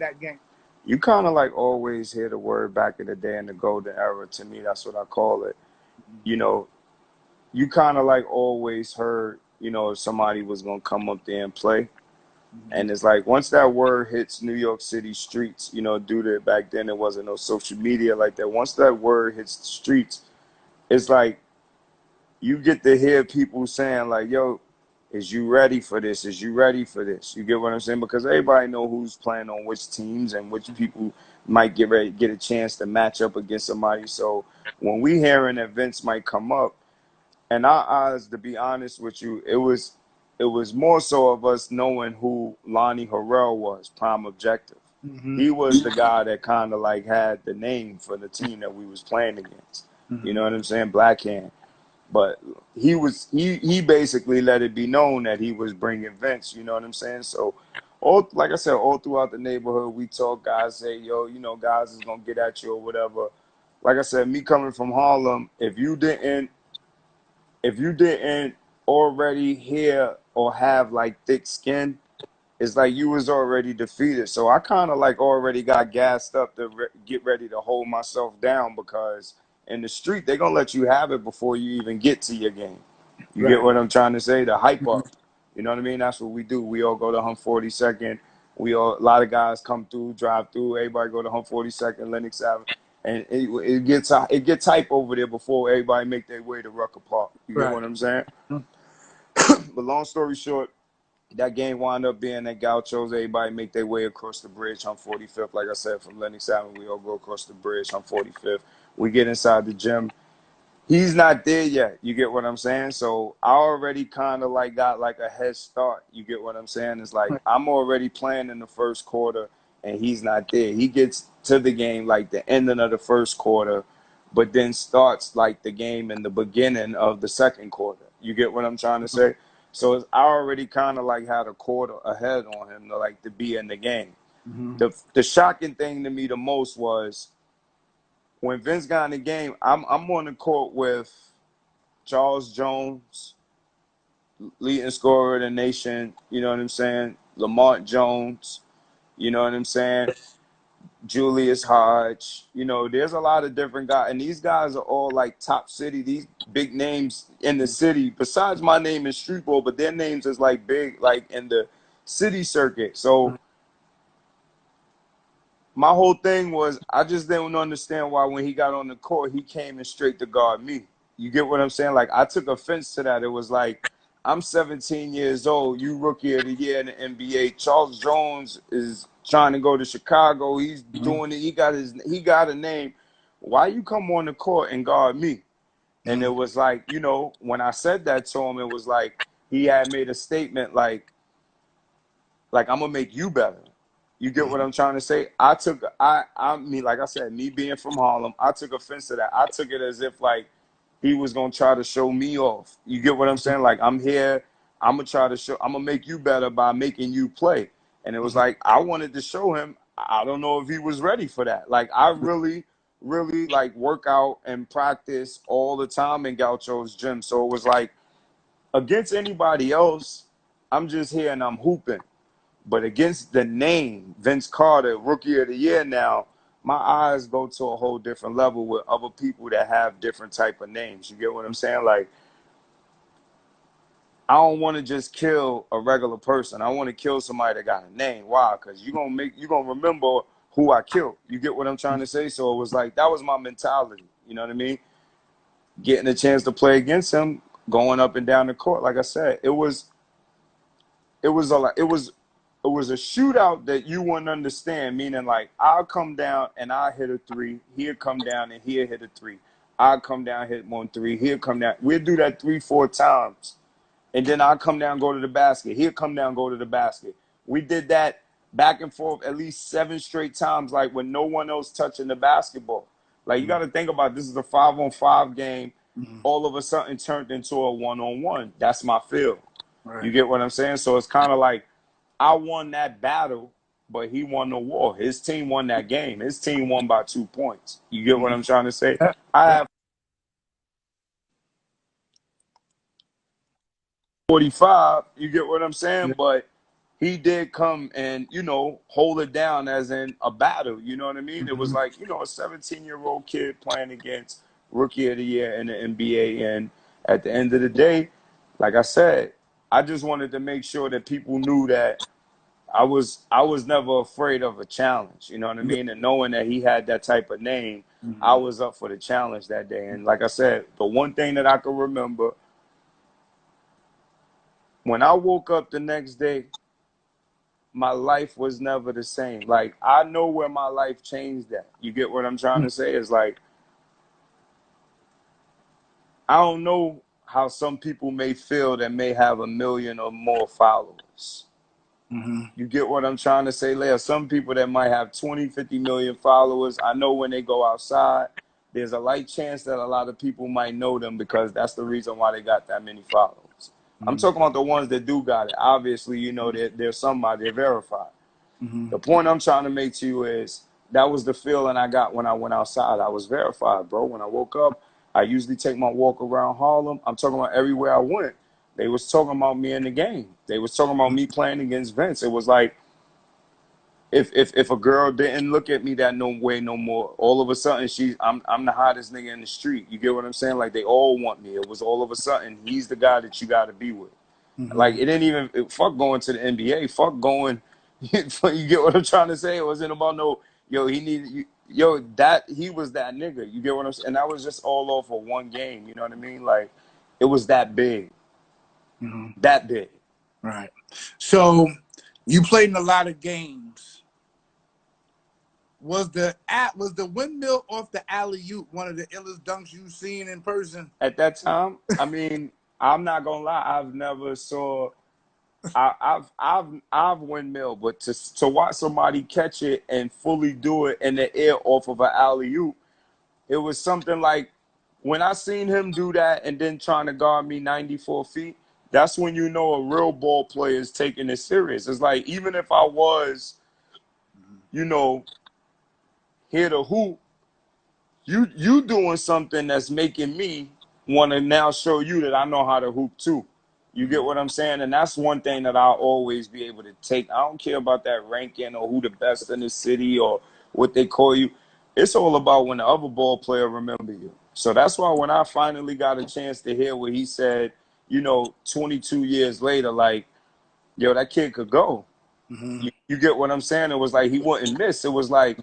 that game? You kind of like always hear the word back in the day in the golden era. To me, that's what I call it. You know, you kind of like always heard, if somebody was going to come up there and play. Mm-hmm. And it's like once that word hits New York City streets, due to back then there wasn't no social media like that. Once that word hits the streets, it's like you get to hear people saying like, "Yo, is you ready for this? Is you ready for this?" You get what I'm saying? Because everybody know who's playing on which teams and which people might get a chance to match up against somebody. So when we hearing that Vince might come up, in our eyes, to be honest with you, it was more so of us knowing who Lonnie Harrell was, Prime Objective. Mm-hmm. He was the guy that kind of like had the name for the team that we was playing against. You Mm-hmm. know what I'm saying? Blackhand. But he basically let it be known that he was bringing Vince. You know what I'm saying? So, like I said, all throughout the neighborhood, we talk. Guys say, "Yo, guys is gonna get at you or whatever." Like I said, me coming from Harlem, if you didn't already hear or have like thick skin, it's like you was already defeated. So I kind of like already got gassed up to get ready to hold myself down because in the street they're gonna let you have it before you even get to your game. You get Right. what I'm trying to say? The hype up. You know what I mean? That's what we do. We all go to Hump 42nd. A lot of guys come through, drive through. Everybody go to Hump 42nd, Lenox Avenue, and it gets hype over there before everybody make their way to Rucker Park. You get Right. what I'm saying? But long story short, that game wound up being that Gauchos, everybody make their way across the bridge on 45th. Like I said, from Lenox Avenue, we all go across the bridge on 45th. We get inside the gym. He's not there yet. You get what I'm saying? So I already kind of like got like a head start. You get what I'm saying? It's like Right. I'm already playing in the first quarter and he's not there. He gets to the game like the ending of the first quarter, but then starts like the game in the beginning of the second quarter. You get what I'm trying to say? So I already kind of like had a quarter ahead on him to be in the game. Mm-hmm. The shocking thing to me the most was when Vince got in the game. I'm on the court with Charles Jones, leading scorer of the nation. You know what I'm saying? Lamont Jones. You know what I'm saying? Julius Hodge. There's a lot of different guys, and these guys are all like top city. These big names in the city. Besides my name is Streetball, but their names is like big, like in the city circuit. So my whole thing was I just didn't understand why when he got on the court he came in straight to guard me. You get what I'm saying? Like I took offense to that. It was like I'm 17 years old. You rookie of the year in the NBA. Charles Jones is trying to go to Chicago. He's Mm-hmm. doing it. He got a name. Why you come on the court and guard me? And it was like, when I said that to him, it was like he had made a statement like I'm gonna make you better. You get what I'm trying to say? I mean, like I said, me being from Harlem, I took offense to that. I took it as if like he was gonna try to show me off. You get what I'm saying? Like I'm here, I'm gonna make you better by making you play. And it was Mm-hmm. like I wanted to show him. I don't know if he was ready for that. Like I really, really like work out and practice all the time in Gaucho's gym. So it was like against anybody else, I'm just here and I'm hooping. But against the name, Vince Carter, Rookie of the Year now, my eyes go to a whole different level with other people that have different type of names. You get what I'm saying? Like, I don't want to just kill a regular person. I want to kill somebody that got a name. Why? Because you're gonna remember who I killed. You get what I'm trying to say? So it was like that was my mentality. You know what I mean? Getting a chance to play against him, going up and down the court. Like I said, it was a shootout that you wouldn't understand. Meaning, like I'll come down and I hit a three. He'll come down and he'll hit a three. I'll come down, hit one three. He'll come down. We'll do that 3-4 times, and then I'll come down, go to the basket. He'll come down, go to the basket. We did that back and forth at least 7 straight times, like when no one else touching the basketball. Like you got to think about this is a 5-on-5 game. Mm-hmm. All of a sudden turned into a 1-on-1. That's my field. You Right. get what I'm saying? So it's kind of like I won that battle, but he won the war. His team won that game. His team won by 2 points. You get what Mm-hmm. I'm trying to say? Yeah. I Yeah. have 45. You get what I'm saying? Yeah. But he did come and, you know, hold it down as in a battle. You know what I mean? It was like, you know, a 17-year-old kid playing against Rookie of the Year in the NBA. And at the end of the day, like I said, I just wanted to make sure that people knew that I was never afraid of a challenge. You know what I mean? And knowing that he had that type of name, I was up for the challenge that day. And like I said, the one thing that I can remember, when I woke up the next day, my life was never the same. Like, I know where my life changed at. You get what I'm trying to say? It's like, I don't know how some people may feel that may have 1 million or more followers. You get what I'm trying to say? There are some people that might have 20, 50 million followers. I know when they go outside, there's a light chance that a lot of people might know them because that's the reason why they got that many followers. I'm talking about the ones that do got it. Obviously, you know, there's somebody, they're verified. The point I'm trying to make to you is that was the feeling I got when I went outside. I was verified, bro. When I woke up, I usually take my walk around Harlem. I'm talking about everywhere I went. They was talking about me in the game. They was talking about me playing against Vince. It was like, if a girl didn't look at me that no way no more, all of a sudden I'm the hottest nigga in the street. You get what I'm saying? Like, they all want me. It was all of a sudden, he's the guy that you got to be with. Like, it didn't even fuck going to the NBA. Fuck going. You get what I'm trying to say? It wasn't about no, yo, he needed you. Yo, that he was that nigga. You get what I'm saying? And that was just all off of one game. You know what I mean? Like, it was that big. That big. Right. So you played in a lot of games. Was the windmill off the alley-oop one of the illest dunks you've seen in person? At that time, I mean, I'm not gonna lie, I've never saw. I've windmill, but to watch somebody catch it and fully do it in the air off of an alley oop, it was something like, when I seen him do that and then trying to guard me 94 feet. That's when you know a real ball player is taking it serious. It's like, even if I was, you know, here to hoop, you doing something that's making me want to now show you that I know how to hoop too. You get what I'm saying? And that's one thing that I'll always be able to take. I don't care about that ranking or who the best in the city or what they call you. It's all about when the other ball player remember you. So that's why when I finally got a chance to hear what he said, you know, 22 years later, like, yo, that kid could go. You get what I'm saying? It was like he wouldn't miss. It was like,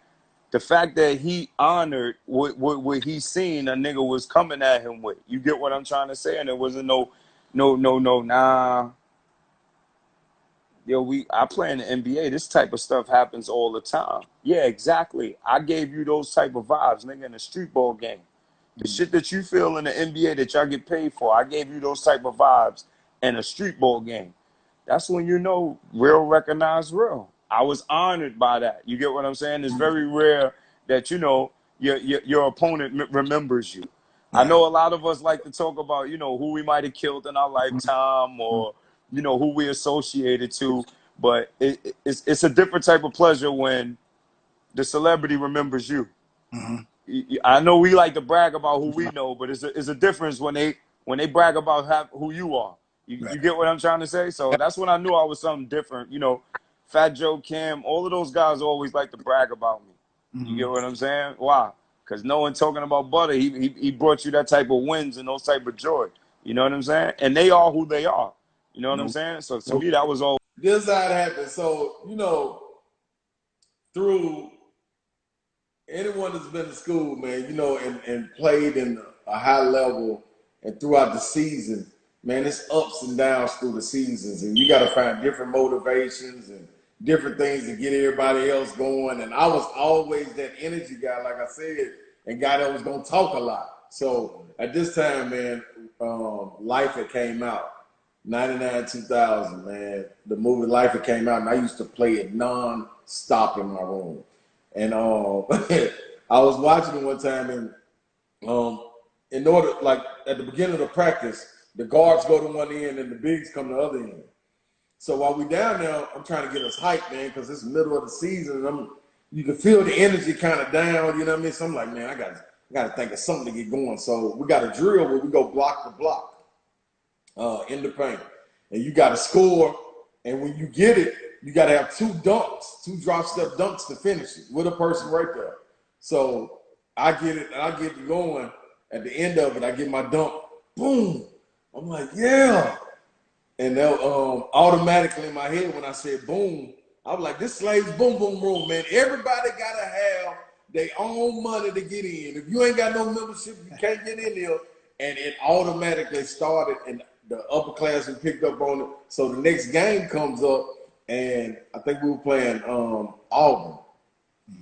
the fact that he honored what he seen a nigga was coming at him with. You get what I'm trying to say? And it wasn't no, nah. Yo, I play in the NBA. This type of stuff happens all the time. Yeah, exactly. I gave you those type of vibes, nigga, in a street ball game. The shit that you feel in the NBA that y'all get paid for, I gave you those type of vibes in a street ball game. That's when you know real recognize real. I was honored by that. You get what I'm saying? It's very rare that, you know, your opponent remembers you. I know a lot of us like to talk about, you know, who we might have killed in our lifetime or, you know, who we associated to, but it's a different type of pleasure when the celebrity remembers you. I know we like to brag about who we know, but it's a difference when they brag about who you are. You get what I'm trying to say? So that's when I knew I was something different. You know, Fat Joe, Cam, all of those guys always like to brag about me. You get what I'm saying? Why? Because no one talking about Butter, he brought you that type of wins and those type of joy. You know what I'm saying? And they are who they are. You know what I'm saying? So to me, that was all. This is how it happened. So, you know, through anyone that's been to school, man, you know, and played in a high level and throughout the season, man, it's ups and downs through the seasons. And you got to find different motivations and different things to get everybody else going. And I was always that energy guy, like I said, and guy that was going to talk a lot. So at this time, man, Life had came out. 99, 2000, man. The movie Life it came out, and I used to play it non-stop in my room. And I was watching it one time, and in order, like at the beginning of the practice, the guards go to one end and the bigs come to the other end. So while we down there, I'm trying to get us hyped, man, because it's the middle of the season, and you can feel the energy kind of down, you know what I mean? So I'm like, man, I got to think of something to get going. So we got a drill where we go block to block in the paint, and you got to score. And when you get it, you got to have two dunks, two drop step dunks to finish it with a person right there. So I get it, and I get it going. At the end of it, I get my dunk. Boom. I'm like, yeah. And that, automatically in my head, when I said boom, I was like, this Slaves Boom Boom Room, man. Everybody got to have their own money to get in. If you ain't got no membership, you can't get in there. And it automatically started, and the upperclassmen picked up on it. So the next game comes up, and I think we were playing Auburn.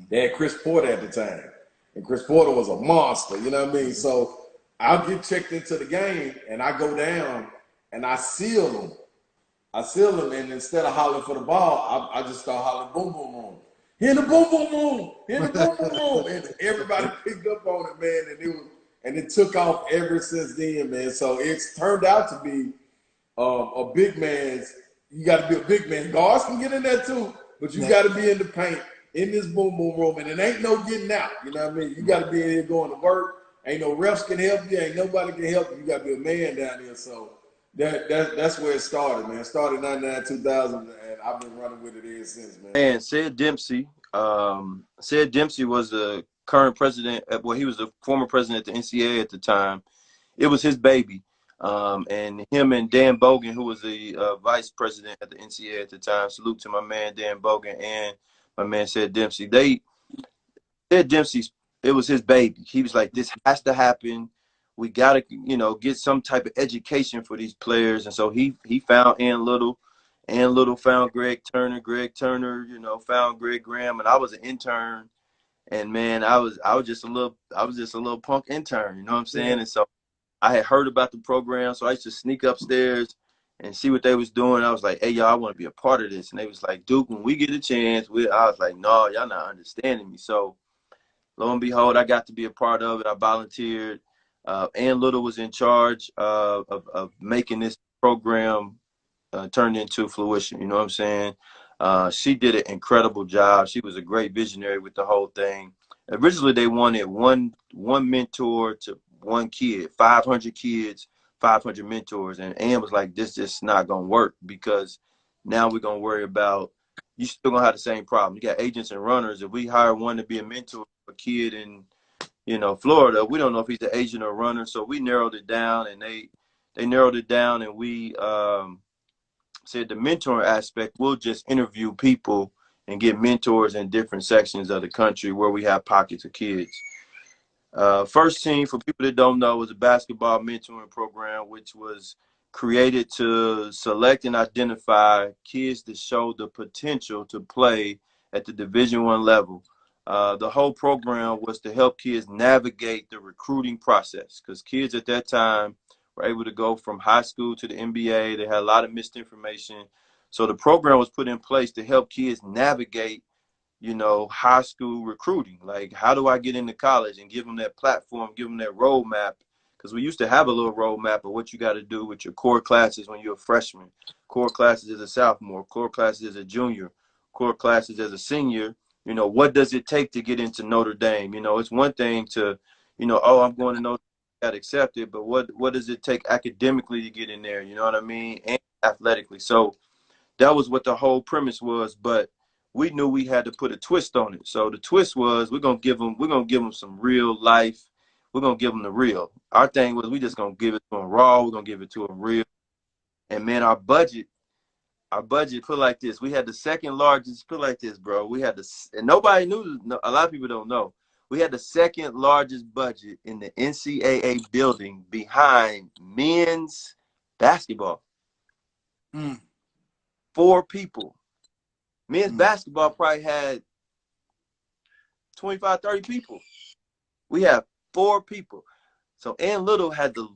They had Chris Porter at the time. And Chris Porter was a monster, you know what I mean? So I'll get checked into the game, and I go down, and I seal them. And instead of hollering for the ball, I just start hollering boom, boom, boom. Hit the boom, boom, boom. Hit the boom, boom, boom. And everybody picked up on it, man. And it took off ever since then, man. So it's turned out to be a big man's. You got to be a big man. Guards can get in there too, but you got to be in the paint in this boom, boom room. And it ain't no getting out. You know what I mean? You got to be in here going to work. Ain't no refs can help you. Ain't nobody can help you. You got to be a man down here. So that's where it started, man. It started in 99, 2000, and I've been running with it ever since, man. And Sid Dempsey was the current president. Well, he was the former president of the NCAA at the time. It was his baby. And him and Dan Bogan, who was the vice president at the NCAA at the time. Salute to my man Dan Bogan and my man Sid Dempsey. Sid Dempsey, it was his baby. He was like, this has to happen. We got to, get some type of education for these players. And so he found Ann Little. Ann Little found Greg Turner. Greg Turner, found Greg Graham. And I was an intern. And man, I was just a little punk intern, you know what I'm saying? And so I had heard about the program. So I used to sneak upstairs and see what they was doing. I was like, hey, y'all, I want to be a part of this. And they was like, Duke, when we get a chance, I was like, no, y'all not understanding me. So lo and behold, I got to be a part of it. I volunteered. Ann Little was in charge of making this program turn into fruition. You know what I'm saying? She did an incredible job. She was a great visionary with the whole thing. Originally, they wanted one mentor to one kid, 500 kids, 500 mentors. And Ann was like, this just not going to work, because now we're going to worry about, you still going to have the same problem. You got agents and runners. If we hire one to be a mentor for a kid in Florida, we don't know if he's an agent or runner. So we narrowed it down, and they narrowed it down, and we said the mentoring aspect, we'll just interview people and get mentors in different sections of the country where we have pockets of kids. First Team, for people that don't know, was a basketball mentoring program which was created to select and identify kids that show the potential to play at the Division I level. The whole program was to help kids navigate the recruiting process, because kids at that time were able to go from high school to the NBA. They had a lot of misinformation. So the program was put in place to help kids navigate, high school recruiting. Like, how do I get into college, and give them that platform, give them that roadmap? Because we used to have a little roadmap of what you got to do with your core classes when you're a freshman, core classes as a sophomore, core classes as a junior, core classes as a senior. What does it take to get into Notre Dame? It's one thing to, I'm going to Notre Dame, got accepted, but what does it take academically to get in there? You know what I mean? And athletically. So that was what the whole premise was, but we knew we had to put a twist on it. So the twist was, we're gonna give them some real life. We're gonna give them the real. Our thing was, we just gonna give it to them raw. We're gonna give it to them real. And man, our budget put like this. We had the second largest, put like this, bro. We had and nobody knew. A lot of people don't know. We had the second largest budget in the NCAA building behind men's basketball. 4 people. Men's basketball probably had 25, 30 people. We have 4 people. So Ann Little had the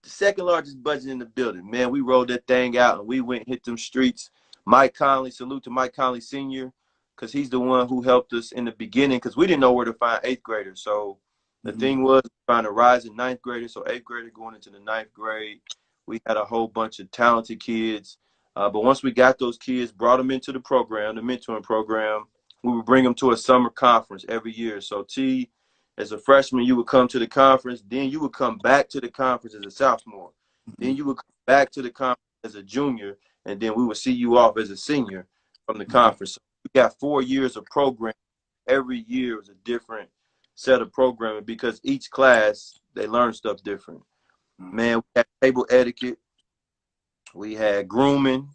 second largest budget in the building. Man, we rolled that thing out, and we went and hit them streets. Mike Conley, salute to Mike Conley Sr., because he's the one who helped us in the beginning, because we didn't know where to find 8th graders. So the thing was, find a rising 9th grader, so 8th grader going into the 9th grade. We had a whole bunch of talented kids. But once we got those kids, brought them into the program, the mentoring program, we would bring them to a summer conference every year. So T, as a freshman, you would come to the conference. Then you would come back to the conference as a sophomore. Then you would come back to the conference as a junior. And then we would see you off as a senior. from the conference. So we got 4 years of program. Every year was a different set of programming because each class, they learn stuff different. Man, we had table etiquette. We had grooming.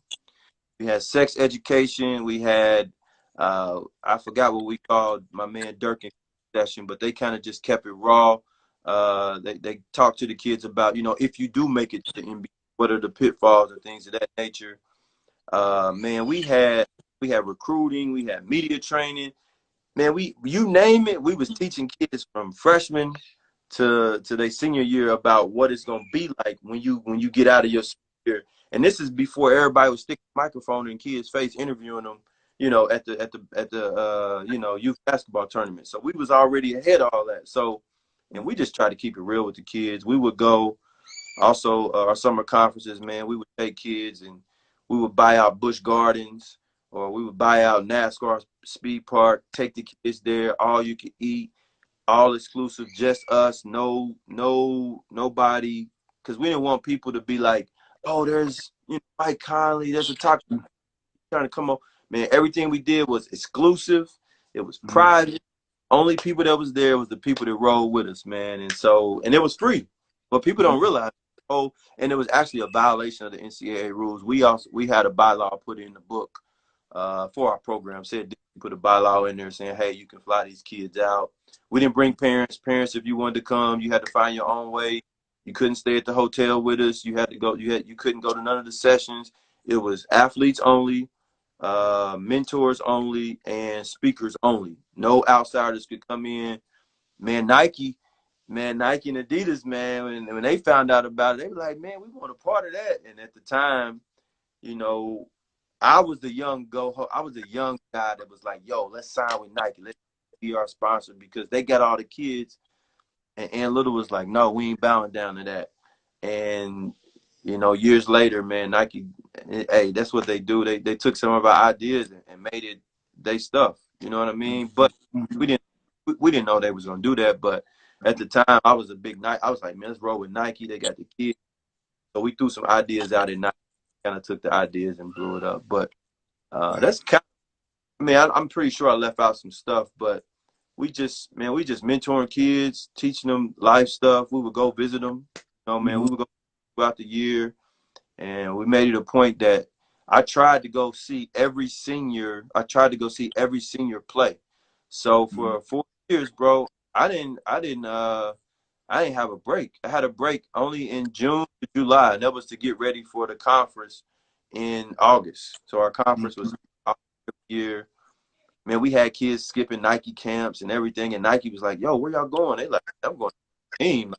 We had sex education. We had, I forgot what we called my man Dirk in session, but they kind of just kept it raw. They talked to the kids about, if you do make it to the NBA, what are the pitfalls and things of that nature. Man, we had recruiting. We had media training. Man, you name it, we was teaching kids from freshmen to their senior year about what it's gonna be like when you get out of your year. And this is before everybody was sticking a microphone in kids' face interviewing them, at the youth basketball tournament. So we was already ahead of all that. So, and we just tried to keep it real with the kids. We would go also our summer conferences, man. We would take kids and we would buy out Busch Gardens, or we would buy out NASCAR Speed Park, take the kids there, all you could eat, all exclusive, just us, nobody, because we didn't want people to be like, oh, there's Mike Conley, there's a top trying to come on. Man, everything we did was exclusive. It was private. Only people that was there was the people that rolled with us, man. And it was free, but people don't realize. Oh, and it was actually a violation of the NCAA rules. We had a bylaw put in the book for our program. Said put a bylaw in there saying, hey, you can fly these kids out. We didn't bring parents. Parents, if you wanted to come, you had to find your own way. You couldn't stay at the hotel with us. You had to go. You couldn't go to none of the sessions. It was athletes only, mentors only, and speakers only. No outsiders could come in. Man, Nike and Adidas, man, when they found out about it, they were like, man, we want a part of that. And at the time, I was the young I was the young guy that was like, yo, let's sign with Nike. Let's be our sponsor because they got all the kids. And Ann Little was like, no, we ain't bowing down to that. And, years later, man, Nike, hey, that's what they do. They took some of our ideas and made it they stuff. You know what I mean? But we didn't know they was going to do that. But at the time, I was a big Nike. I was like, man, let's roll with Nike. They got the kids. So we threw some ideas out, and Nike kind of took the ideas and blew it up. But that's kind of, I mean, I'm pretty sure I left out some stuff, but we just mentoring kids, teaching them life stuff. We would go visit them. We would go throughout the year, and we made it a point that I tried to go see every senior. Play. So for 4 years, bro, I didn't have a break. I had a break only in June to July, and that was to get ready for the conference in August. So our conference was year. Man, we had kids skipping Nike camps and everything, and Nike was like, yo, where y'all going? They like, I'm going to the team.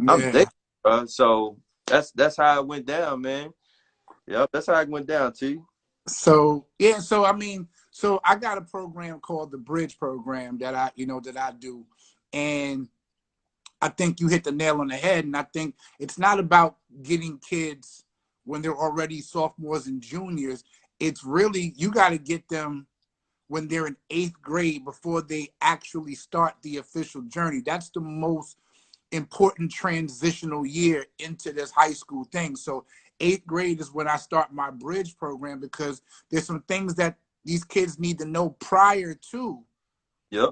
I'm there, bro. So that's how it went down, man. Yep, that's how it went down, T. So I mean, so I got a program called the Bridge Program that I do, and I think you hit the nail on the head. And I think it's not about getting kids when they're already sophomores and juniors. It's really, you got to get them when they're in 8th grade before they actually start the official journey. That's the most important transitional year into this high school thing. So 8th grade is when I start my Bridge program, because there's some things that these kids need to know prior to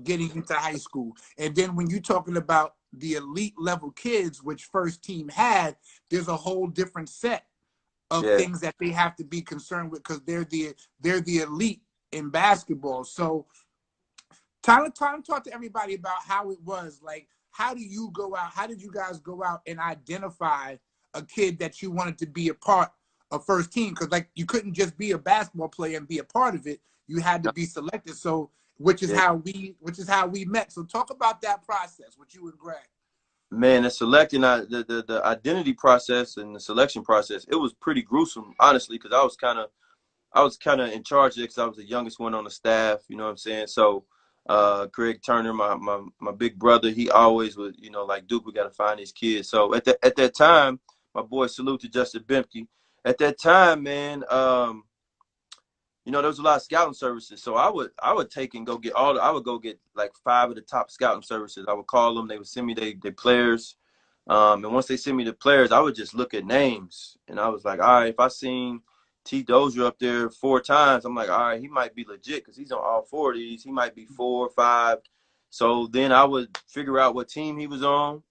getting into high school. And then when you're talking about the elite level kids, which First Team had, there's a whole different set of things that they have to be concerned with, because they're the elite in basketball. So Tyler, talk to everybody about how it was. Like, how did you guys go out and identify a kid that you wanted to be a part of First Team? Because like, you couldn't just be a basketball player and be a part of it. You had to be selected. So which is how we met. So talk about that process with you and Greg. Man, the identity process and the selection process, it was pretty gruesome, honestly, because I was kind of in charge of it because I was the youngest one on the staff. You know what I'm saying? So Craig Turner, my big brother, he always would, like, Duke, we got to find these kids. So at that time, my boy, salute to Justin Bemke. At that time, man, there was a lot of scouting services. So I would take and go get I would go get like 5 of the top scouting services. I would call them. They would send me their players. And once they send me the players, I would just look at names. And I was like, all right, if I seen T Dozier up there 4 times. I'm like, all right, he might be legit because he's on all 4 of these. He might be 4 or 5. So then I would figure out what team he was on.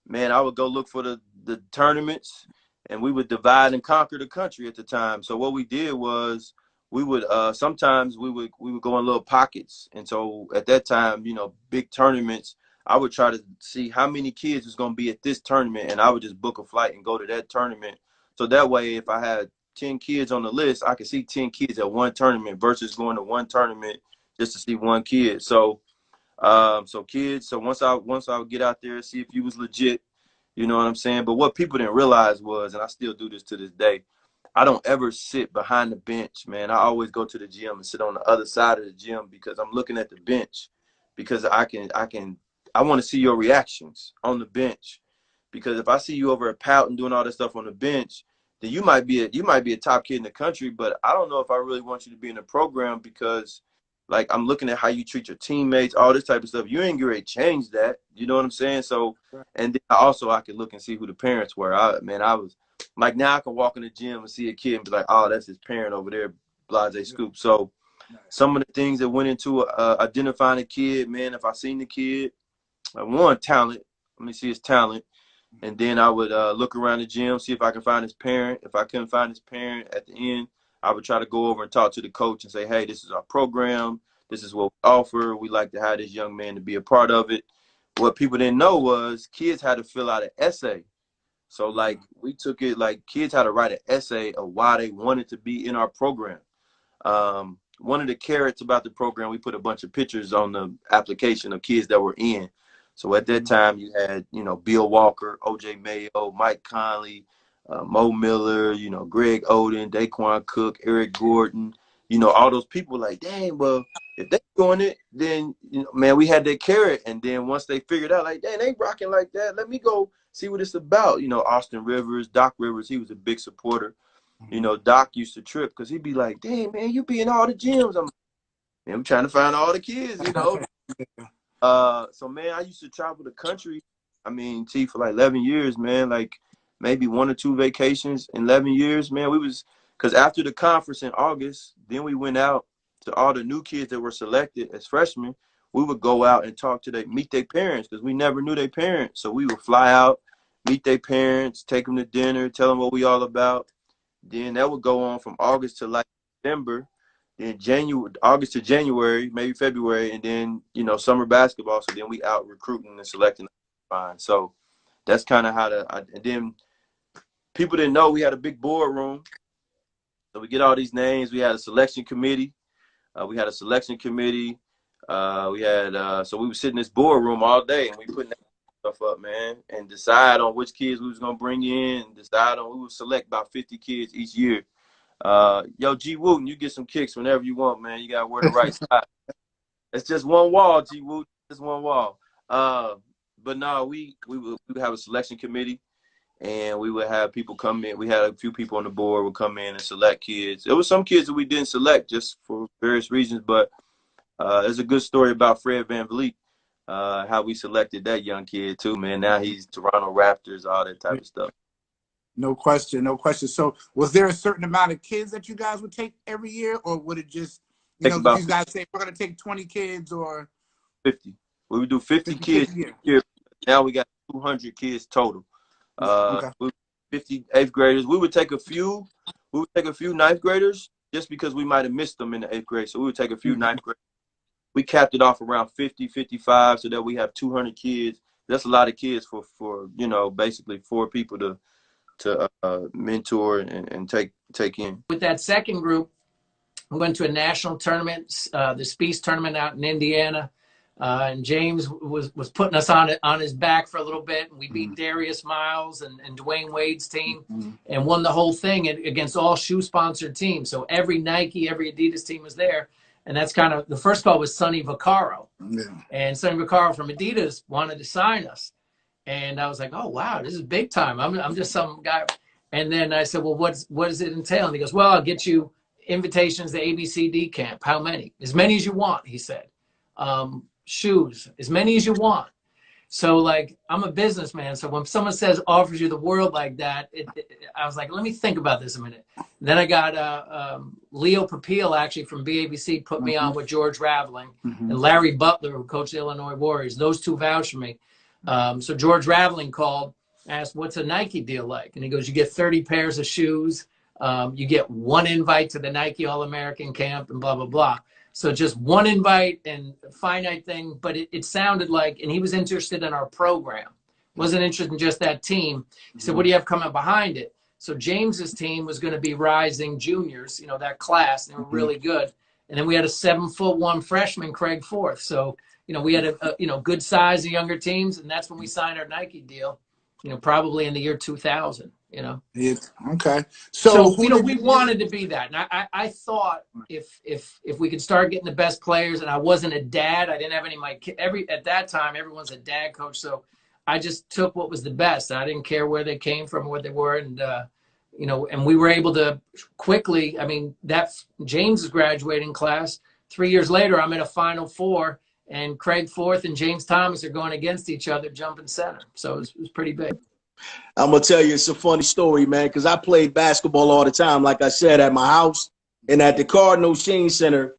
Man, I would go look for the tournaments, and we would divide and conquer the country at the time. So what we did was we would sometimes we would go in little pockets. And so at that time, you know, big tournaments, I would try to see how many kids was going to be at this tournament, and I would just book a flight and go to that tournament. So that way, if I had 10 kids on the list, I could see 10 kids at one tournament versus going to one tournament just to see one kid. So so once I would get out there, see if you was legit, you know what I'm saying? But what people didn't realize was, and I still do this to this day, I don't ever sit behind the bench, man. I always go to the gym and sit on the other side of the gym because I'm looking at the bench, because I want to see your reactions on the bench. Because if I see you over at pouting doing all this stuff on the bench, then you might be a top kid in the country, but I don't know if I really want you to be in the program, because like I'm looking at how you treat your teammates, all this type of stuff. You ain't gonna change that. You know what I'm saying? So, and then I could look and see who the parents were. I was like, now I can walk in the gym and see a kid and be like, oh, that's his parent over there, Blase Scoop. So some of the things that went into identifying a kid, man, if I seen the kid, one, talent, let me see his talent. And then I would look around the gym, see if I can find his parent. If I couldn't find his parent at the end, I would try to go over and talk to the coach and say, hey, this is our program. This is what we offer. We like to have this young man to be a part of it. What people didn't know was kids had to fill out an essay. So, like, we took it like kids had to write an essay of why they wanted to be in our program. One of the carrots about the program, we put a bunch of pictures on the application of kids that were in. So at that time, you had, you know, Bill Walker, O.J. Mayo, Mike Conley, Mo Miller, you know, Greg Oden, Daquan Cook, Eric Gordon, you know, all those people like, dang, well, if they doing it, then, you know, man, we had that carrot. And then once they figured out, like, dang, they rocking like that, let me go see what it's about. You know, Austin Rivers, Doc Rivers, he was a big supporter. You know, Doc used to trip because he'd be like, dang, man, you be in all the gyms. I'm trying to find all the kids, you know. So, man, I used to travel the country. I mean, T, for like 11 years, man, like maybe 1 or 2 vacations in 11 years, man. Because after the conference in August, then we went out to all the new kids that were selected as freshmen. We would go out and meet their parents, because we never knew their parents. So we would fly out, meet their parents, take them to dinner, tell them what we all about. Then that would go on from August to like December. Then August to January, maybe February, and then, you know, summer basketball. So then we out recruiting and selecting. So that's kind of how and then people didn't know we had a big board room. So we get all these names. We had a selection committee. So we would sit in this board room all day, and we putting that stuff up, man, and decide on which kids we was going to bring in, we would select about 50 kids each year. Yo, G Wooten, you get some kicks whenever you want, man. You got to wear the right side. It's just one wall, G Wooten. Just one wall. But no, we would have a selection committee, and we would have people come in. We had a few people on the board would come in and select kids. There was some kids that we didn't select just for various reasons, but there's a good story about Fred VanVleet, how we selected that young kid too, man. Now he's Toronto Raptors, all that type of stuff. No question, no question. So was there a certain amount of kids that you guys would take every year, or would it just, you know, you guys say we're going to take 20 kids or 50? We would do 50 kids a year. Now we got 200 kids total. Okay. 50 8th graders. We would take a few ninth graders just because we might have missed them in the 8th grade. So we would take a few ninth graders. We capped it off around 50, 55 so that we have 200 kids. That's a lot of kids for you know, basically 4 people to mentor and take in. With that second group, we went to a national tournament, the Spies tournament out in Indiana. And James was putting us on his back for a little bit, and we beat Darius Miles and Dwayne Wade's team and won the whole thing against all shoe-sponsored teams. So every Nike, every Adidas team was there. And that's kind of, the first call was Sonny Vaccaro. Yeah. And Sonny Vaccaro from Adidas wanted to sign us. And I was like, oh, wow, this is big time. I'm just some guy. And then I said, well, what does it entail? And he goes, well, I'll get you invitations to ABCD camp. How many? As many as you want, he said. Shoes, as many as you want. So like, I'm a businessman. So when someone says offers you the world like that, I was like, let me think about this a minute. Then I got Leo Papil actually from BABC put me on with George Raveling and Larry Butler, who coached the Illinois Warriors. Those two vouched for me. So George Raveling called, asked, what's a Nike deal like? And he goes, you get 30 pairs of shoes. You get one invite to the Nike All-American camp and blah, blah, blah. So just one invite and a finite thing, but it sounded like, and he was interested in our program, wasn't interested in just that team. He said, what do you have coming behind it? So James's team was going to be rising juniors, you know, that class, and they were really good. And then we had a 7'1" freshman, Craig Forth. So, you know, we had a you know, good size of younger teams, and that's when we signed our Nike deal, you know, probably in the year 2000, you know. Yeah. Okay. So you know, we wanted to be that, and I thought if we could start getting the best players, and I wasn't a dad, I didn't have any at that time everyone's a dad coach, so I just took what was the best. I didn't care where they came from, what they were, and you know, and we were able to quickly. I mean, that James is graduating class 3 years later. I'm in a Final Four, and Craig Forth and James Thomas are going against each other, jumping center. So it was pretty big. I'm going to tell you, it's a funny story, man, because I played basketball all the time, like I said, at my house and at the Cardinal Sheen Center.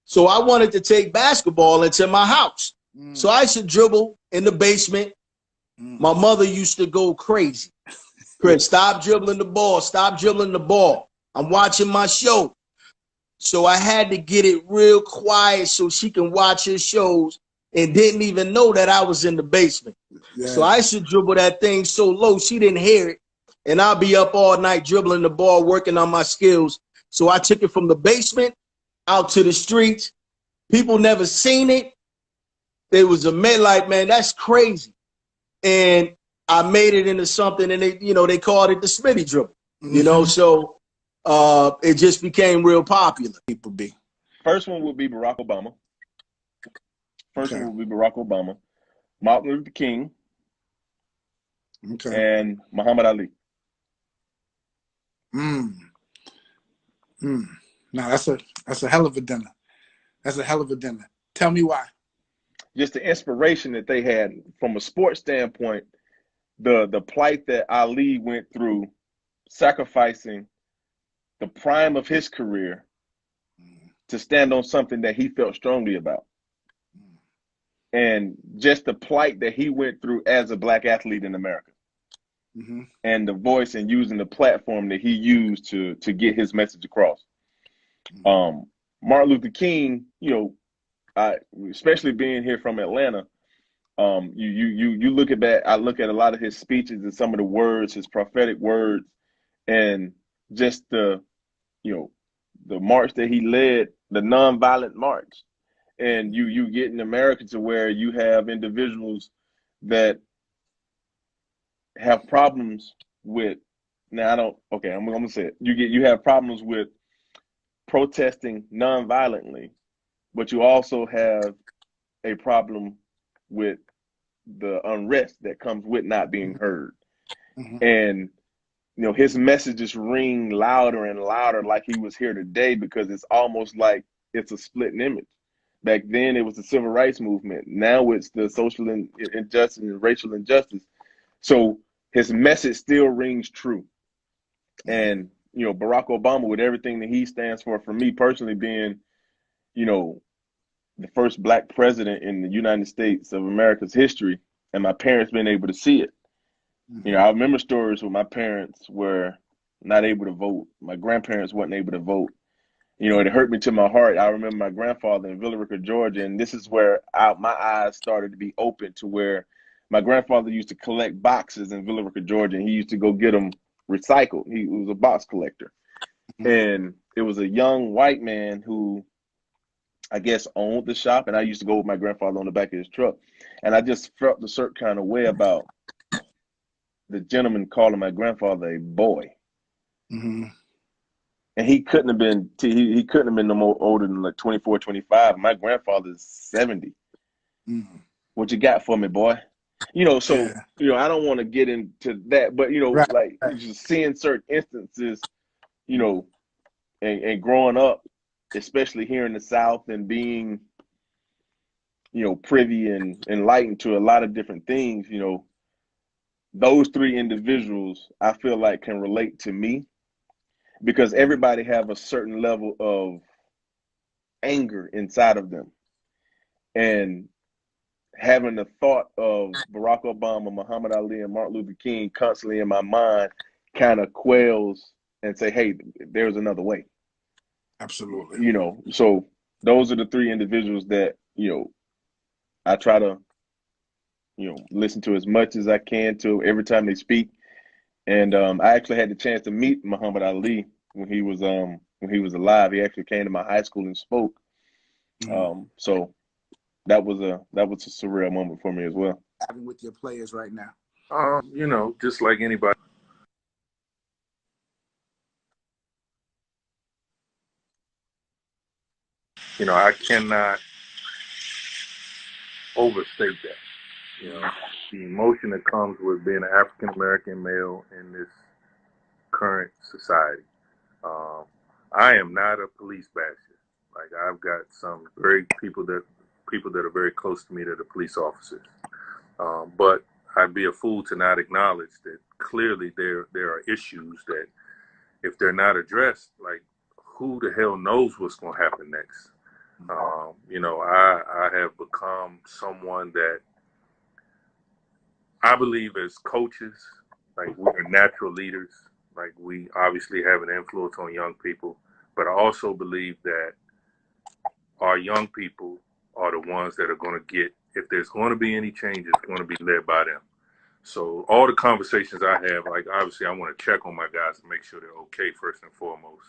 So I wanted to take basketball into my house. So I used to dribble in the basement. My mother used to go crazy. Chris, stop dribbling the ball. Stop dribbling the ball. I'm watching my show. So I had to get it real quiet so she can watch her shows, and didn't even know that I was in the basement. Yeah. So I should dribble that thing so low she didn't hear it. And I'll be up all night dribbling the ball, working on my skills. So I took it from the basement out to the streets. People never seen it. There was a man like, man, that's crazy. And I made it into something, and they called it the Smitty dribble. You know, so it just became real popular. People be. First one would be Barack Obama. One would be Barack Obama, Martin Luther King, and Muhammad Ali. Now that's a hell of a dinner. That's a hell of a dinner. Tell me why. Just the inspiration that they had from a sports standpoint, the plight that Ali went through, sacrificing the prime of his career to stand on something that he felt strongly about. And just the plight that he went through as a black athlete in America, and the voice and using the platform that he used to get his message across. Martin Luther King, you know, especially being here from Atlanta, you look at that. I look at a lot of his speeches and some of the words, his prophetic words, and just the march that he led, the nonviolent march. And you get in America to where you have individuals that have problems with. Now I'm gonna say it. You have problems with protesting nonviolently, but you also have a problem with the unrest that comes with not being heard. And you know, his messages ring louder and louder, like he was here today, because it's almost like it's a split image. Back then, it was the civil rights movement. Now it's the social injustice and racial injustice. So his message still rings true. And, you know, Barack Obama, with everything that he stands for me personally, being, you know, the first black president in the United States of America's history, and my parents being able to see it. You know, I remember stories where my parents were not able to vote. My grandparents weren't able to vote. You know, it hurt me to my heart. I remember my grandfather in Villa Rica, Georgia, and this is where my eyes started to be open to where my grandfather used to collect boxes in Villa Rica, Georgia, and he used to go get them recycled. He was a box collector. And it was a young white man who, I guess, owned the shop, and I used to go with my grandfather on the back of his truck. And I just felt a certain kind of way about the gentleman calling my grandfather a boy. And he couldn't have been no more older than like 24, 25. My grandfather's 70. What you got for me, boy? You know, so, you know, I don't want to get into that, but, you know, like just seeing certain instances, you know, and growing up, especially here in the South, and being privy and enlightened to a lot of different things, those three individuals I feel like can relate to me because everybody have a certain level of anger inside of them. And having the thought of Barack Obama, Muhammad Ali, and Martin Luther King constantly in my mind kind of quells and say, hey, there's another way. Absolutely. So those are the three individuals that, I try to, listen to as much as I can to every time they speak. And I actually had the chance to meet Muhammad Ali when he was alive. He actually came to my high school and spoke. So that was a surreal moment for me as well. Having with your players right now. Just like anybody. I cannot overstate that. The emotion that comes with being an African American male in this current society. I am not a police basher. Like, I've got some people that are very close to me that are police officers. But I'd be a fool to not acknowledge that clearly there are issues that if they're not addressed, like, who the hell knows what's going to happen next? I have become someone that I believe as coaches, like, we're natural leaders. Like, we obviously have an influence on young people, but I also believe that our young people are the ones that are going to get, if there's going to be any change, it's going to be led by them. So all the conversations I have, like, obviously I want to check on my guys and make sure they're okay first and foremost.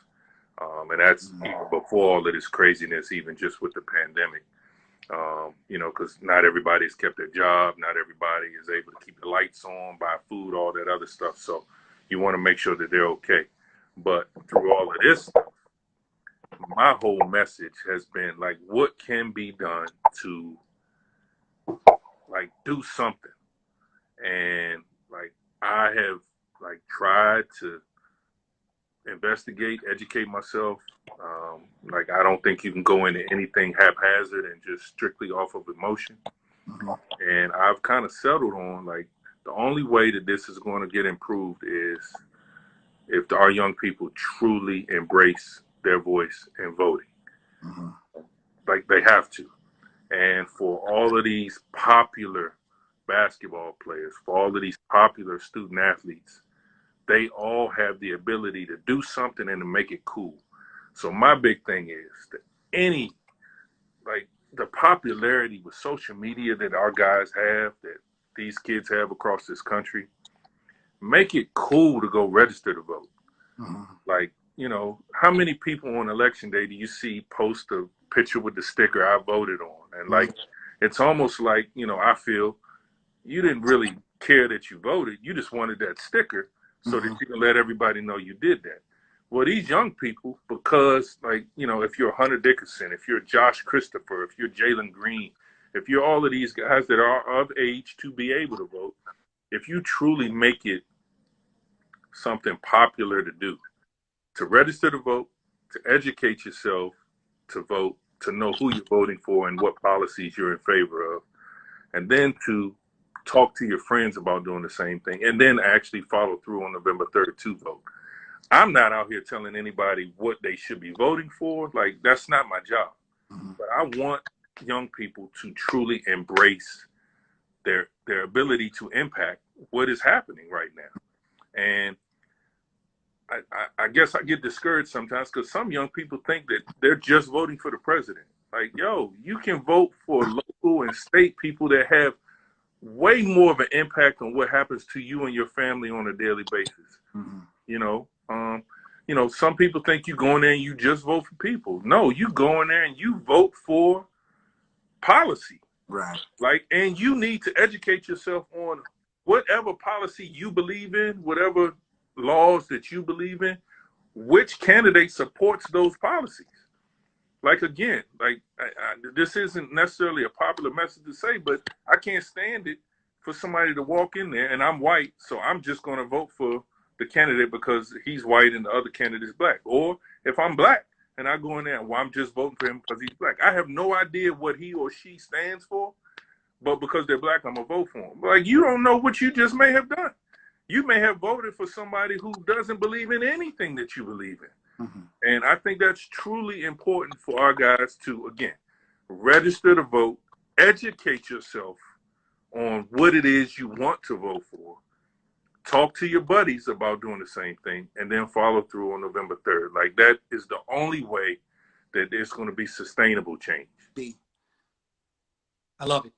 And that's even before all of this craziness, even just with the pandemic. Because not everybody's kept their job. Not everybody is able to keep the lights on, buy food, all that other stuff. So you want to make sure that they're okay. But through all of this stuff, my whole message has been, like, what can be done to, like, do something. And, like, I have, like, tried to investigate, educate myself. Like, I don't think you can go into anything haphazard and just strictly off of emotion. And I've kind of settled on, like, the only way that this is going to get improved is if our young people truly embrace their voice in voting. Like, they have to. And for all of these popular basketball players, for all of these popular student athletes, they all have the ability to do something and to make it cool. So my big thing is that the popularity with social media that our guys have, that these kids have across this country, make it cool to go register to vote. Like, how many people on election day do you see post a picture with the sticker I voted on? And, like, it's almost like, I feel you didn't really care that you voted. You just wanted that sticker so that you can let everybody know you did that. Well, these young people, because, like, if you're Hunter Dickinson, if you're Josh Christopher, if you're Jalen Green, if you're all of these guys that are of age to be able to vote, if you truly make it something popular to do, to register to vote, to educate yourself to vote, to know who you're voting for and what policies you're in favor of, and then to talk to your friends about doing the same thing, and then actually follow through on November 3rd to vote. I'm not out here telling anybody what they should be voting for. Like, that's not my job. But I want young people to truly embrace their ability to impact what is happening right now. And I guess I get discouraged sometimes because some young people think that they're just voting for the president. Like, yo, you can vote for local and state people that have way more of an impact on what happens to you and your family on a daily basis. Some people think you go in there and you just vote for people. No, you go in there and you vote for policy. Right. Like, and you need to educate yourself on whatever policy you believe in, whatever laws that you believe in, which candidate supports those policies. Like, again, like, this isn't necessarily a popular message to say, but I can't stand it for somebody to walk in there and I'm white, so I'm just going to vote for the candidate because he's white and the other candidate is black. Or if I'm black and I go in there, well, I'm just voting for him because he's black. I have no idea what he or she stands for, but because they're black, I'm going to vote for them. Like, you don't know what you just may have done. You may have voted for somebody who doesn't believe in anything that you believe in. Mhm. And I think that's truly important for our guys to, again, register to vote, educate yourself on what it is you want to vote for, talk to your buddies about doing the same thing, and then follow through on November 3rd. Like, that is the only way that there's going to be sustainable change. I love it.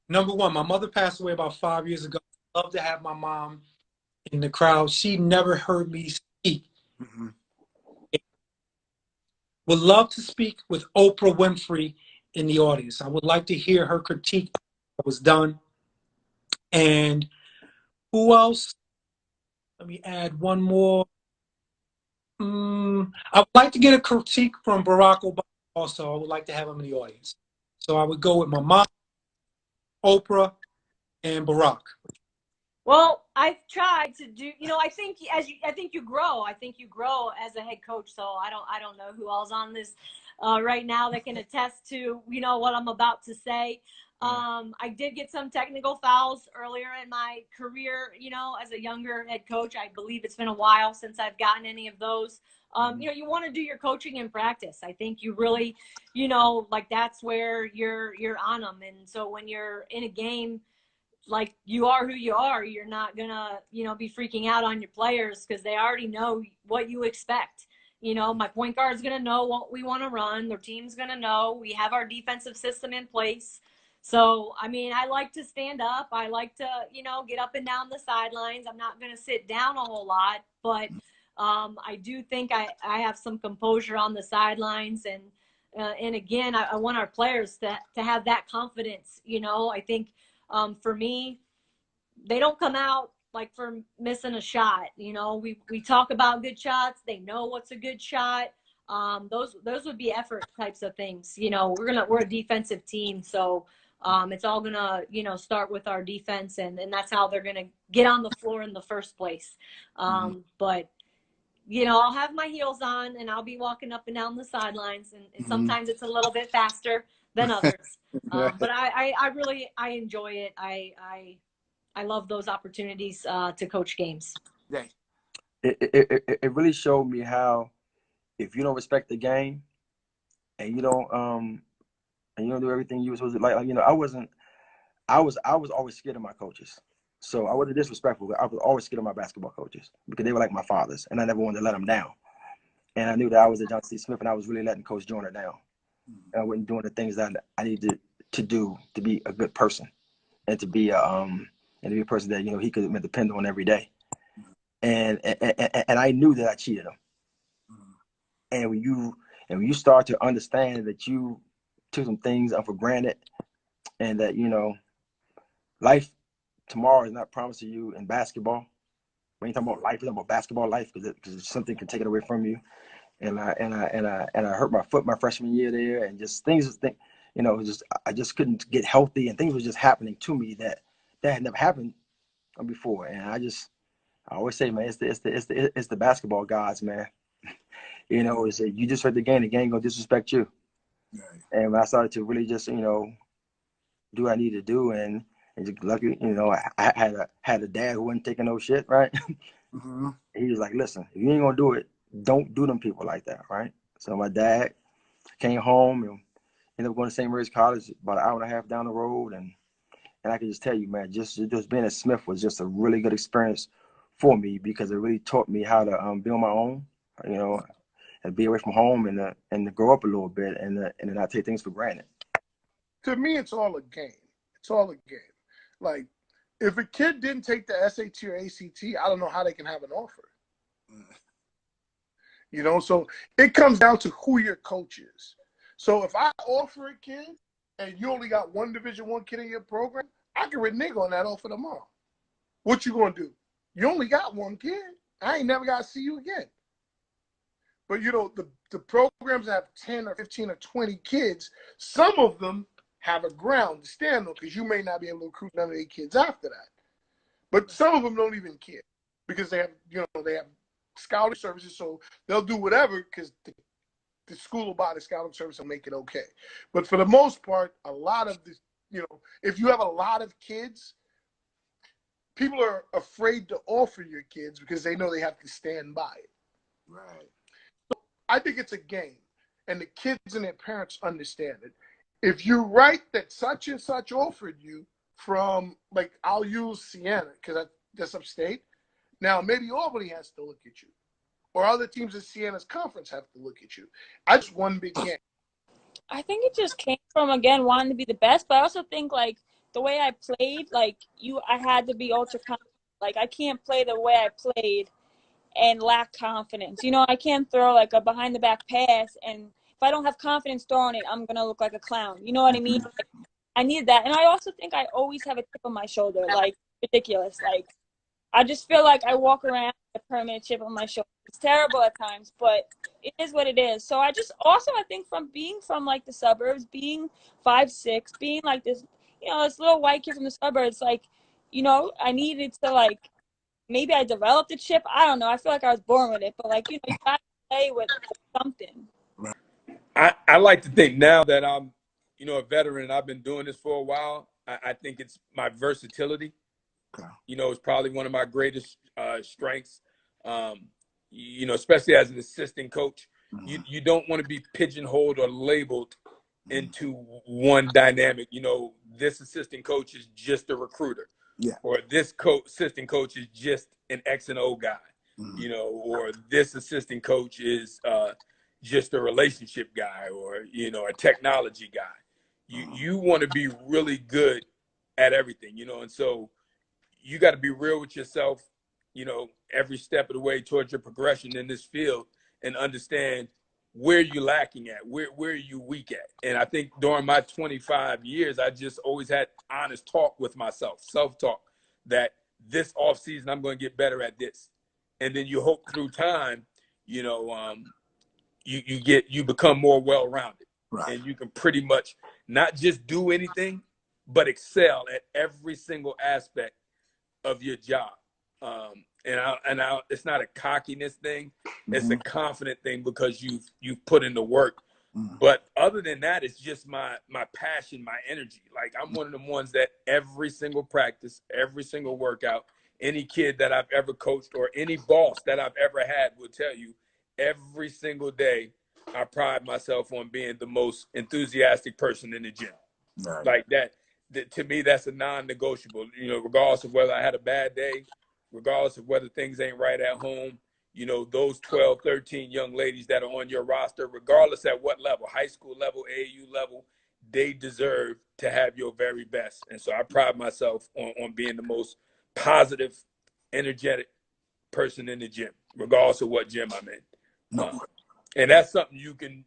Number one, my mother passed away about 5 years ago. I love to have my mom in the crowd. She never heard me speak. Mm-hmm. Would love to speak with Oprah Winfrey in the audience. I would like to hear her critique of what was done. And who else? Let me add one more. I would like to get a critique from Barack Obama also. I would like to have him in the audience. So I would go with my mom, Oprah, and Barack. Well, I've tried to do, I think you grow. I think you grow as a head coach. So I don't know who else on this right now that can attest to, what I'm about to say. I did get some technical fouls earlier in my career, as a younger head coach. I believe it's been a while since I've gotten any of those. You want to do your coaching in practice. I think you really, like that's where you're on them. And so when you're in a game, like you are who you are, you're not gonna, be freaking out on your players because they already know what you expect. My point guard is gonna know what we want to run. Their team's gonna know we have our defensive system in place. So, I like to stand up. I like to, get up and down the sidelines. I'm not gonna sit down a whole lot, but I do think I have some composure on the sidelines, and again, I want our players to have that confidence. I think. For me, they don't come out like for missing a shot. We talk about good shots. They know what's a good shot. Those would be effort types of things. We're a defensive team, so it's all gonna start with our defense, and that's how they're gonna get on the floor in the first place. But I'll have my heels on and I'll be walking up and down the sidelines, and sometimes it's a little bit faster than others. But I really enjoy it. I love those opportunities to coach games. It really showed me how if you don't respect the game and you don't do everything you were supposed to, I was always scared of my coaches. So I wasn't disrespectful, but I was always scared of my basketball coaches because they were like my fathers, and I never wanted to let them down. And I knew that I was at John C. Smith, and I was really letting Coach Joyner down. And I wasn't doing the things that I needed to do to be a good person, and to be a person that he could depend on every day. And I knew that I cheated him. And when you start to understand that you took some things for granted, and that life tomorrow is not promised to you in basketball. When you talk about life, you're talking about basketball life, because something can take it away from you. And I hurt my foot my freshman year there, and just I just couldn't get healthy, and things were just happening to me that had never happened before. And I always say, man, it's the basketball gods, man. It's you just hurt the game gonna disrespect you. Right. And when I started to really just do what I needed to do, and just lucky, I had a dad who wasn't taking no shit, right? He was like, listen, if you ain't gonna do it, don't do them people like that, right? So my dad came home and ended up going to St. Mary's College, about an hour and a half down the road, and I can just tell you, man, just being at Smith was just a really good experience for me, because it really taught me how to be on my own, and be away from home, and to grow up a little bit, and to not take things for granted. To me, it's all a game. It's all a game. Like, if a kid didn't take the SAT or ACT, I don't know how they can have an offer. So it comes down to who your coach is. So if I offer a kid and you only got one Division I kid in your program, I can renege on that offer tomorrow. What you gonna do? You only got one kid. I ain't never gotta see you again. But the programs that have 10 or 15 or 20 kids, some of them have a ground to stand on, because you may not be able to recruit none of their kids after that. But some of them don't even care, because they have, they have scouting services, so they'll do whatever, because the the school will buy the scouting service and make it okay. But for the most part, a lot of this, if you have a lot of kids, people are afraid to offer your kids because they know they have to stand by it. Right. So I think it's a game, and the kids and their parents understand it. If you write that such and such offered you from, like, I'll use Siena because that's upstate. Now, maybe Albany has to look at you, or other teams in Siena's conference have to look at you. I just one big game. I think it just came from, again, wanting to be the best, but I also think, like, the way I played, like, I had to be ultra confident. Like, I can't play the way I played and lack confidence. I can't throw, like, a behind-the-back pass, and if I don't have confidence throwing it, I'm going to look like a clown. You know what I mean? Like, I needed that. And I also think I always have a chip on my shoulder, like, ridiculous. Like, I just feel like I walk around with a permanent chip on my shoulder. It's terrible at times, but it is what it is. So I think from being from, like, the suburbs, being 5'6", being like this, this little white kid from the suburbs, like, I needed to, like, maybe I developed a chip. I don't know. I feel like I was born with it, but, like, you got to play with something. I like to think now that I'm, a veteran and I've been doing this for a while, I think it's my versatility. Okay. It's probably one of my greatest strengths. Especially as an assistant coach, you don't want to be pigeonholed or labeled into one dynamic. This assistant coach is just a recruiter, or this assistant coach is just an X and O guy, or this assistant coach is just a relationship guy, or a technology guy. You want to be really good at everything, and so you got to be real with yourself, every step of the way towards your progression in this field, and understand where you're lacking at, where are you weak at. And I think during my 25 years, I just always had honest talk with myself, self-talk, that this offseason I'm going to get better at this. And then you hope through time, you become more well-rounded. Right. And you can pretty much not just do anything, but excel at every single aspect of your job. It's not a cockiness thing. It's a confident thing because you've put in the work. But other than that, it's just my passion, my energy. Like, I'm one of the ones that every single practice, every single workout, any kid that I've ever coached or any boss that I've ever had will tell you, every single day, I pride myself on being the most enthusiastic person in the gym. Right. Like that, to me, that's a non-negotiable, regardless of whether I had a bad day, regardless of whether things ain't right at home, those 12, 13 young ladies that are on your roster, regardless at what level, high school level, AAU level, they deserve to have your very best. And so I pride myself on being the most positive, energetic person in the gym, regardless of what gym I'm in. And that's something you can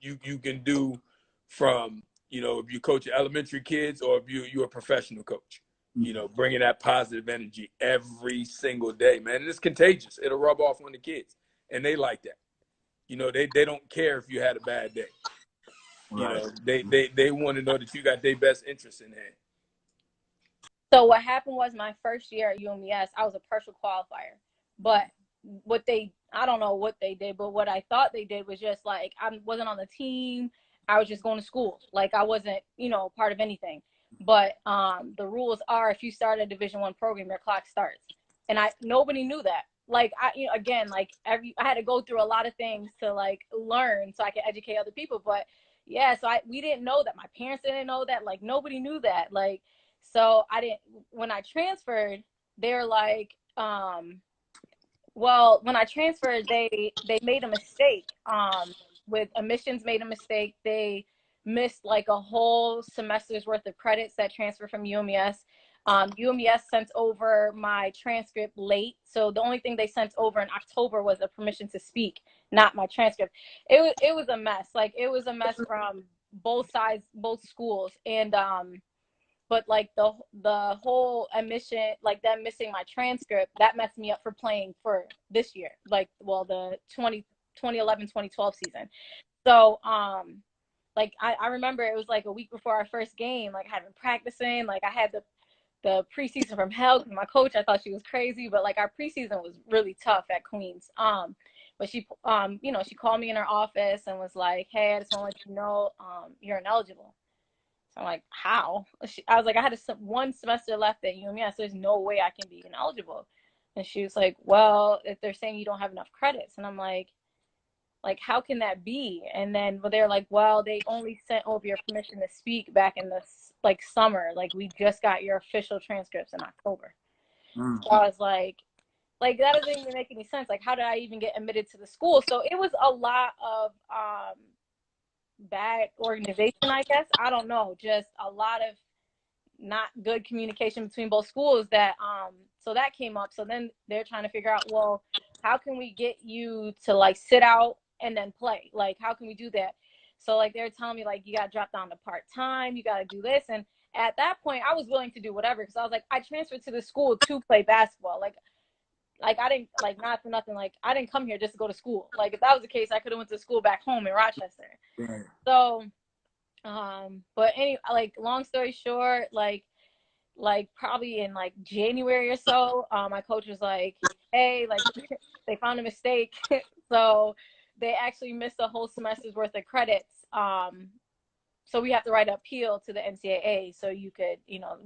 do from, if you coach elementary kids or if you're a professional coach. Bringing that positive energy every single day, man. And it's contagious. It'll rub off on the kids. And they like that. They don't care if you had a bad day. Right. They want to know that you got their best interests in hand. So what happened was my first year at UMES, I was a partial qualifier. But I don't know what they did, but what I thought they did was just, like, I wasn't on the team. I was just going to school. Like, I wasn't, part of anything. But the rules are, if you start a Division I program, your clock starts. And nobody knew that. Like, I had to go through a lot of things to, like, learn so I could educate other people. But yeah, so we didn't know that. My parents didn't know that. Like, nobody knew that. Like, so when I transferred, they're like, well, when I transferred, they made a mistake. With admissions, made a mistake. They missed, like, a whole semester's worth of credits that transferred from UMES. UMES sent over my transcript late. So the only thing they sent over in October was a permission to speak, not my transcript. It was a mess. Like, it was a mess from both sides, both schools. And, but, like, the whole admission, like, them missing my transcript, that messed me up for playing for this year. Like, well, the 2011-2012 season. So, like, I remember it was, like, a week before our first game. Like, I had been practicing. Like, I had the preseason from hell because my coach, I thought she was crazy. But, like, our preseason was really tough at Queens. But she, you know, she called me in her office and was like, "Hey, I just want to let you know, you're ineligible." So I'm like, "How?" I was like, "I had one semester left at UMS. So there's no way I can be ineligible." And she was like, "Well, if they're saying you don't have enough credits," and I'm like, how can that be? And then they're like, "Well, they only sent over your permission to speak back in the like summer. Like we just got your official transcripts in October." So I was like that doesn't even make any sense. Like, how did I even get admitted to the school? So it was a lot of bad organization, I guess. I don't know, just a lot of not good communication between both schools. That so that came up. So then they're trying to figure out, well, how can we get you to like sit out and then play? Like, how can we do that? So like they're telling me like, you got to drop down to part-time, you got to do this. And at that point I was willing to do whatever, because I was like, I transferred to the school to play basketball. Like I didn't, like, not for nothing, like I didn't come here just to go to school. Like if that was the case, I could have went to school back home in Rochester. Right. So but anyway, like long story short, like probably in like January or so, my coach was like, "Hey, like they found a mistake." So they actually missed a whole semester's worth of credits. So we have to write an appeal to the NCAA. So you could, you know,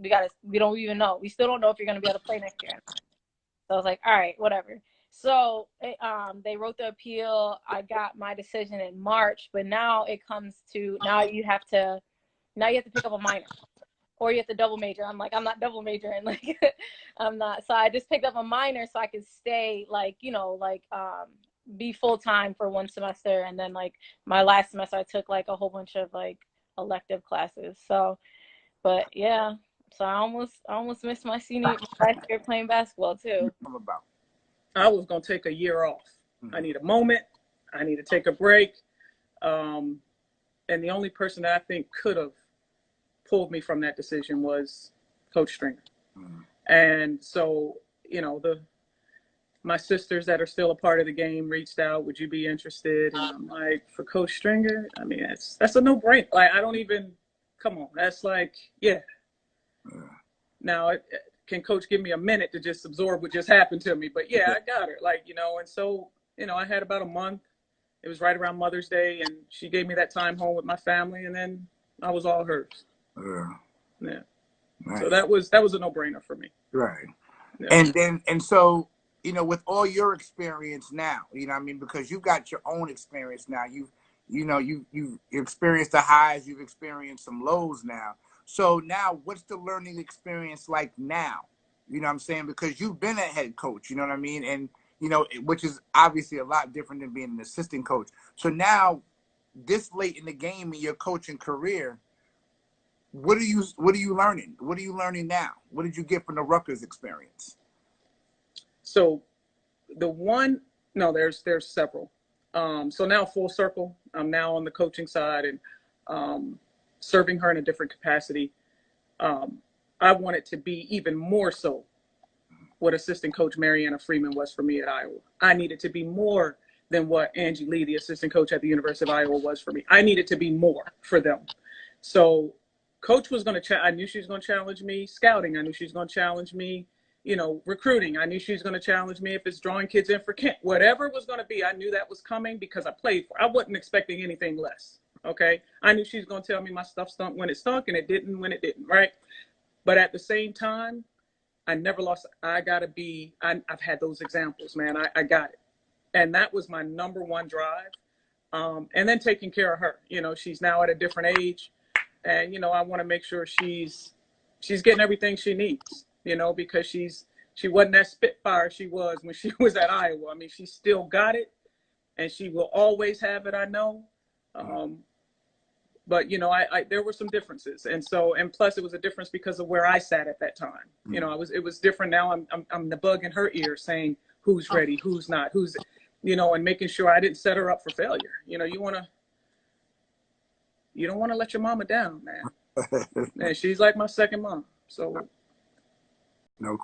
we don't even know. We still don't know if you're going to be able to play next year. So I was like, all right, whatever. So they wrote the appeal. I got my decision in March, but now it comes to, now you have to pick up a minor, or you have to double major. I'm like, I'm not double majoring. Like, I'm not. So I just picked up a minor so I could stay, like, you know, like be full-time for one semester. And then like my last semester, I took like a whole bunch of like elective classes. So, but yeah. So I almost missed my senior last year playing basketball too. I was gonna take a year off. I need a moment. I need to take a break. And the only person that I think could have pulled me from that decision was Coach Stringer. And so, you know, my sisters that are still a part of the game reached out, "Would you be interested?" And I'm like, for Coach Stringer, I mean, that's a no-brainer. Like, I don't even, come on, that's like, yeah. Now, can Coach give me a minute to just absorb what just happened to me? But yeah, I got her. Like, you know, and so, you know, I had about a month. It was right around Mother's Day, and she gave me that time home with my family, and then I was all hers. Yeah. Nice. So that was a no-brainer for me. Right. Yeah. And so, you know, with all your experience now, you know what I mean, because you got your own experience now. You've experienced the highs, you've experienced some lows now. So now, what's the learning experience like now? You know what I'm saying? Because you've been a head coach, you know what I mean? And, you know, which is obviously a lot different than being an assistant coach. So now, this late in the game in your coaching career, what are you learning? What are you learning now? What did you get from the Rutgers experience? So there's several. So now full circle, I'm now on the coaching side and serving her in a different capacity. I wanted to be even more so what assistant coach Mariana Freeman was for me at Iowa. I needed to be more than what Angie Lee, the assistant coach at the University of Iowa, was for me. I needed to be more for them. So Coach was going to, I knew she was going to challenge me scouting. I knew she was going to challenge me, you know, recruiting. I knew she was going to challenge me if it's drawing kids in for Kent. Whatever it was going to be, I knew that was coming because I played for. I wasn't expecting anything less. Okay. I knew she was going to tell me my stuff stunk when it stunk and it didn't when it didn't. Right. But at the same time, I never lost. I've had those examples, man. I got it. And that was my number one drive. And then taking care of her. You know, she's now at a different age. And, you know, I want to make sure she's getting everything she needs, you know, because she wasn't that spitfire she was when she was at Iowa. I mean, she still got it and she will always have it, I know. But, you know, there were some differences. And plus it was a difference because of where I sat at that time. You know, it was different. Now I'm the bug in her ear saying who's ready, who's not, who's, you know, and making sure I didn't set her up for failure. You know, you don't want to let your mama down, man. And she's like my second mom. So. No